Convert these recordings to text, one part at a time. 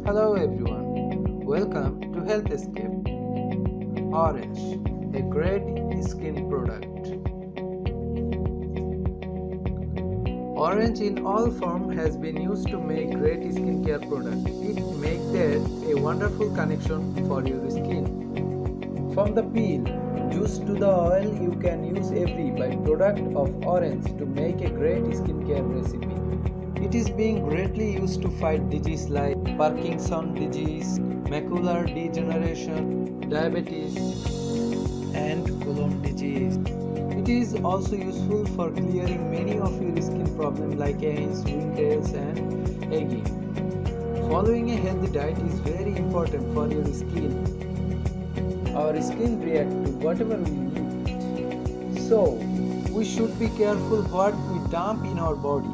Hello everyone, welcome to HealthScape. Orange, a great skin product. Orange in all form has been used to make great skincare product. It makes that a wonderful connection for your skin. From the peel, juice to the oil, you can use every byproduct of orange to make a great skincare recipe. It is being greatly used to fight disease like Parkinson disease, macular degeneration, diabetes, and Crohn disease. It is also useful for clearing many of your skin problems like acne, wrinkles, and aging. Following a healthy diet is very important for your skin. Our skin reacts to whatever we eat. So, we should be careful what we dump in our body.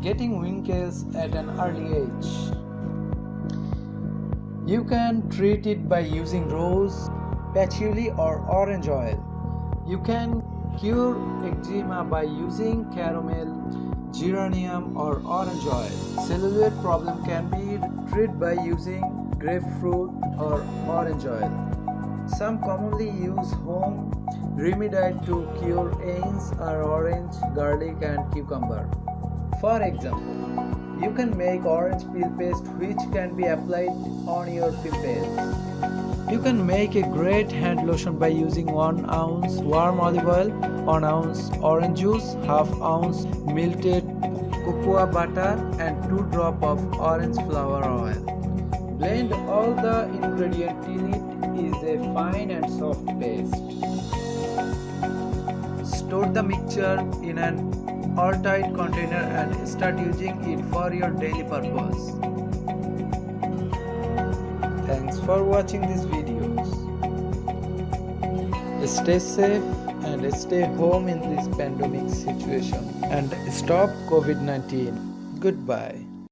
Getting wrinkles at an early age. You can treat it by using rose, patchouli or orange oil. You can cure eczema by using chamomile, geranium or orange oil. Cellulite problem can be treated by using grapefruit or orange oil. Some commonly use home remedies to cure acne are orange, garlic and cucumber. For example, you can make orange peel paste which can be applied on your pimples. You can make a great hand lotion by using 1 ounce warm olive oil, 1 ounce orange juice, half ounce melted cocoa butter and 2 drops of orange flower oil. Blend all the ingredients till it is a fine and soft paste. Store the mixture in an airtight container and start using it for your daily purpose. Thanks for watching these videos. Stay safe and stay home in this pandemic situation and stop COVID-19. Goodbye.